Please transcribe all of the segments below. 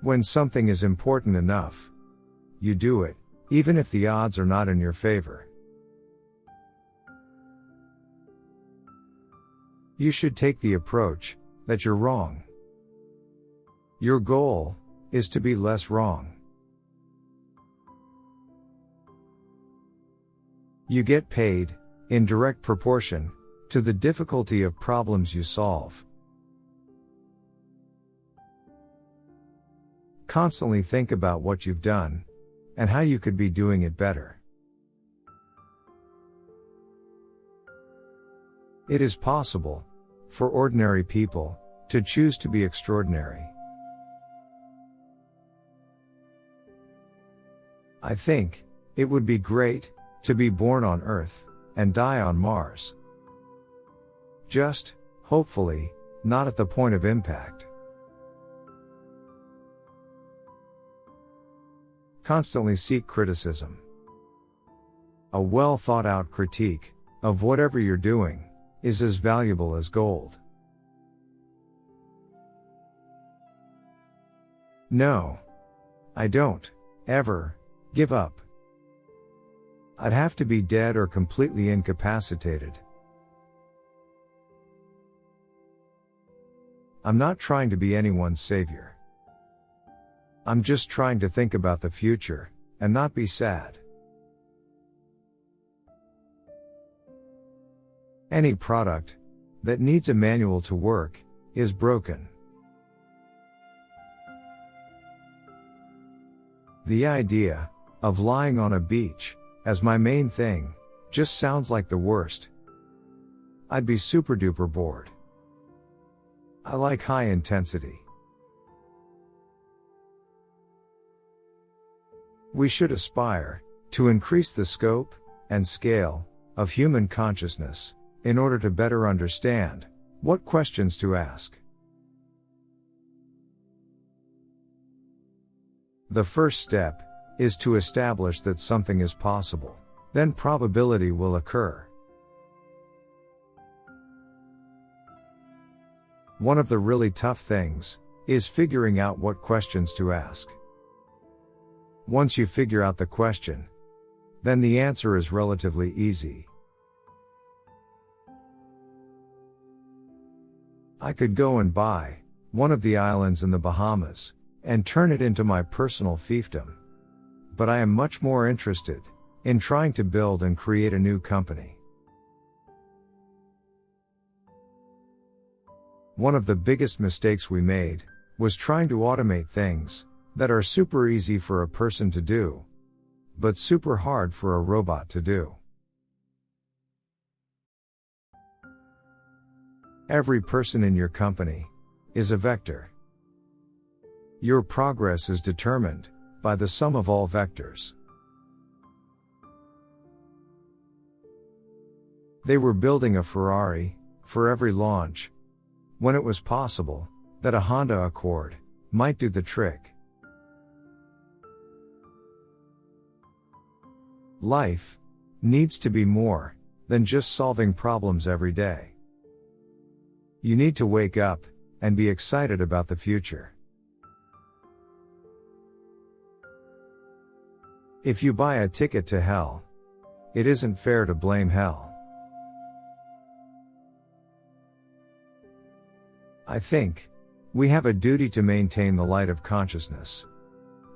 When something is important enough, you do it, even if the odds are not in your favor. You should take the approach that you're wrong. Your goal is to be less wrong. You get paid in direct proportion to the difficulty of problems you solve. Constantly think about what you've done and how you could be doing it better. It is possible for ordinary people to choose to be extraordinary. I think it would be great to be born on Earth and die on Mars. Just, hopefully, not at the point of impact. Constantly seek criticism. A well thought out critique of whatever you're doing is as valuable as gold. No, I don't ever give up. I'd have to be dead or completely incapacitated. I'm not trying to be anyone's savior. I'm just trying to think about the future and not be sad. Any product that needs a manual to work is broken. The idea of lying on a beach as my main thing just sounds like the worst. I'd be super duper bored. I like high intensity. We should aspire to increase the scope and scale of human consciousness in order to better understand what questions to ask. The first step is to establish that something is possible. Then probability will occur. One of the really tough things is figuring out what questions to ask. Once you figure out the question, then the answer is relatively easy. I could go and buy one of the islands in the Bahamas and turn it into my personal fiefdom. But I am much more interested in trying to build and create a new company. One of the biggest mistakes we made was trying to automate things that are super easy for a person to do, but super hard for a robot to do. Every person in your company is a vector. Your progress is determined by the sum of all vectors. They were building a Ferrari for every launch, when it was possible that a Honda Accord might do the trick. Life needs to be more than just solving problems every day. You need to wake up and be excited about the future. If you buy a ticket to hell, it isn't fair to blame hell. I think we have a duty to maintain the light of consciousness,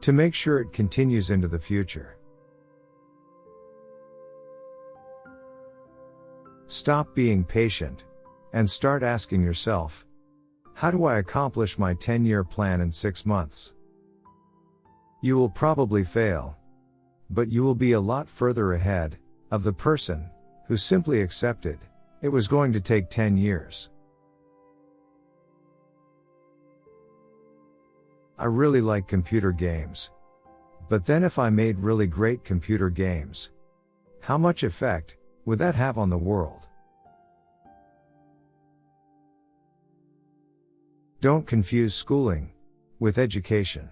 to make sure it continues into the future. Stop being patient and start asking yourself, how do I accomplish my 10-year plan in 6 months? You will probably fail, but you will be a lot further ahead of the person who simply accepted it was going to take 10 years. I really like computer games. But then if I made really great computer games, how much effect would that have on the world? Don't confuse schooling with education.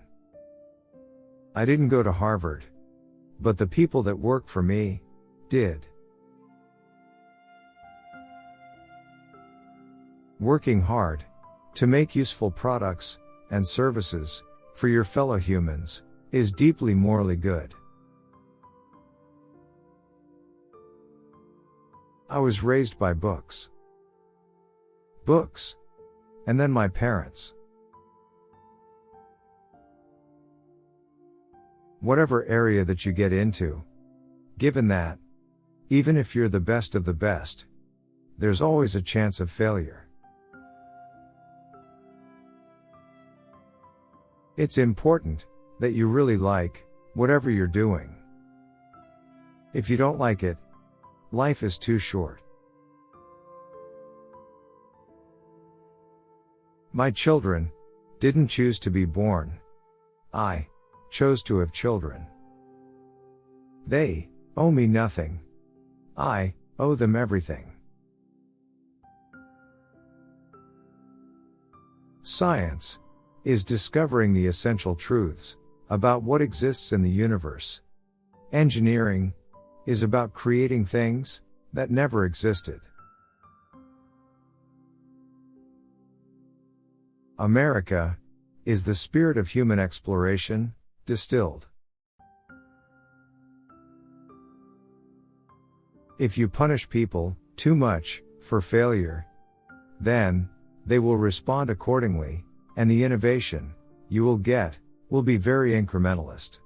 I didn't go to Harvard, but the people that work for me did. Working hard to make useful products and services for your fellow humans, is deeply morally good. I was raised by books. Books. And then my parents. Whatever area that you get into, given that, even if you're the best of the best, there's always a chance of failure. It's important that you really like whatever you're doing. If you don't like it, life is too short. My children didn't choose to be born. I chose to have children. They owe me nothing. I owe them everything. Science is discovering the essential truths about what exists in the universe. Engineering is about creating things that never existed. America is the spirit of human exploration, distilled. If you punish people too much for failure, then they will respond accordingly, and the innovation you will get will be very incrementalist.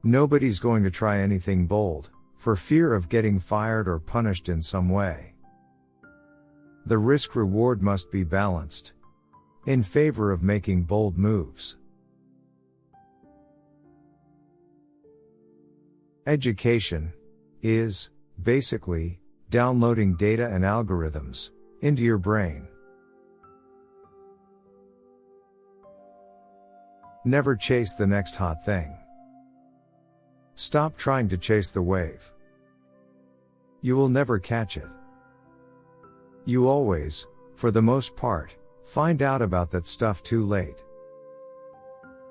Nobody's going to try anything bold for fear of getting fired or punished in some way. The risk-reward must be balanced in favor of making bold moves. Education is, basically, downloading data and algorithms into your brain. Never chase the next hot thing. Stop trying to chase the wave. You will never catch it. You always, for the most part, find out about that stuff too late.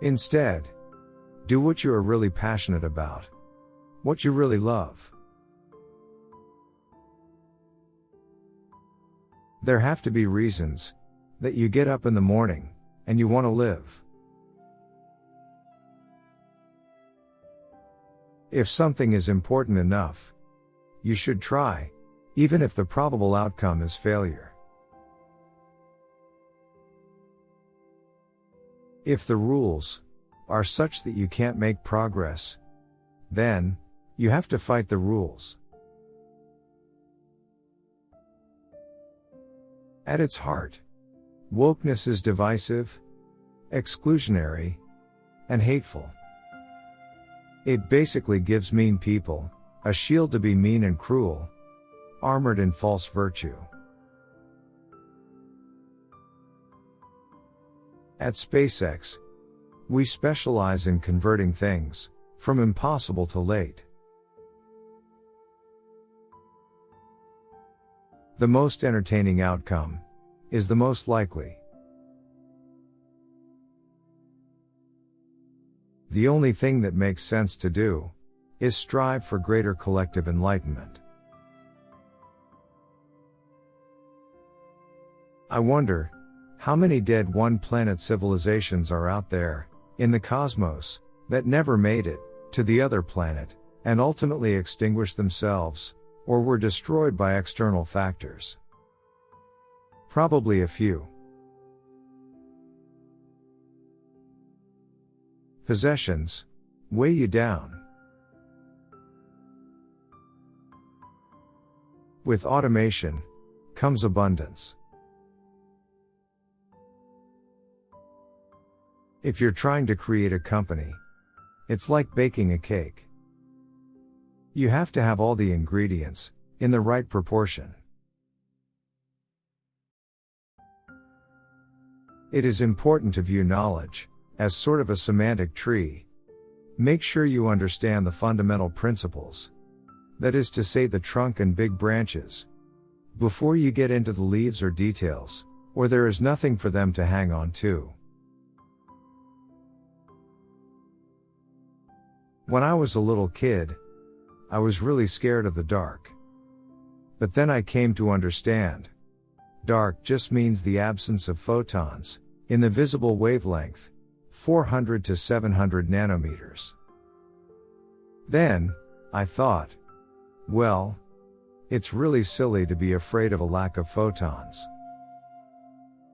Instead, do what you are really passionate about, what you really love. There have to be reasons that you get up in the morning and you want to live. If something is important enough, you should try, even if the probable outcome is failure. If the rules are such that you can't make progress, then you have to fight the rules. At its heart, wokeness is divisive, exclusionary, and hateful. It basically gives mean people a shield to be mean and cruel, armored in false virtue. At SpaceX, we specialize in converting things from impossible to late. The most entertaining outcome is the most likely. The only thing that makes sense to do is strive for greater collective enlightenment. I wonder how many dead one-planet civilizations are out there in the cosmos that never made it to the other planet and ultimately extinguished themselves or were destroyed by external factors. Probably a few. Possessions weigh you down. With automation comes abundance. If you're trying to create a company, it's like baking a cake. You have to have all the ingredients in the right proportion. It is important to view knowledge as sort of a semantic tree. Make sure you understand the fundamental principles, that is to say the trunk and big branches, before you get into the leaves or details, or there is nothing for them to hang on to. When I was a little kid, I was really scared of the dark. But then I came to understand. Dark just means the absence of photons in the visible wavelength. 400 to 700 nanometers. Then, I thought, well, it's really silly to be afraid of a lack of photons.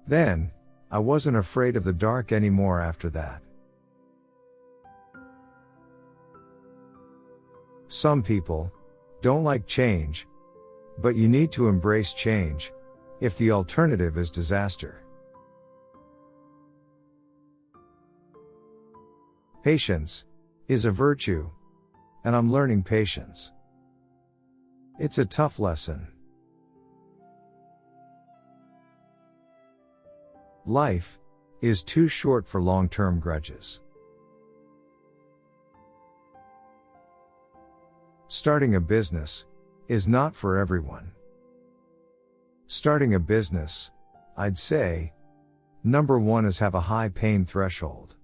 Then, I wasn't afraid of the dark anymore after that. Some people don't like change, but you need to embrace change if the alternative is disaster. Patience is a virtue, and I'm learning patience. It's a tough lesson. Life is too short for long-term grudges. Starting a business is not for everyone. Starting a business, I'd say, number one is have a high pain threshold.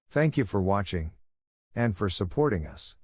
Thank you for watching and for supporting us.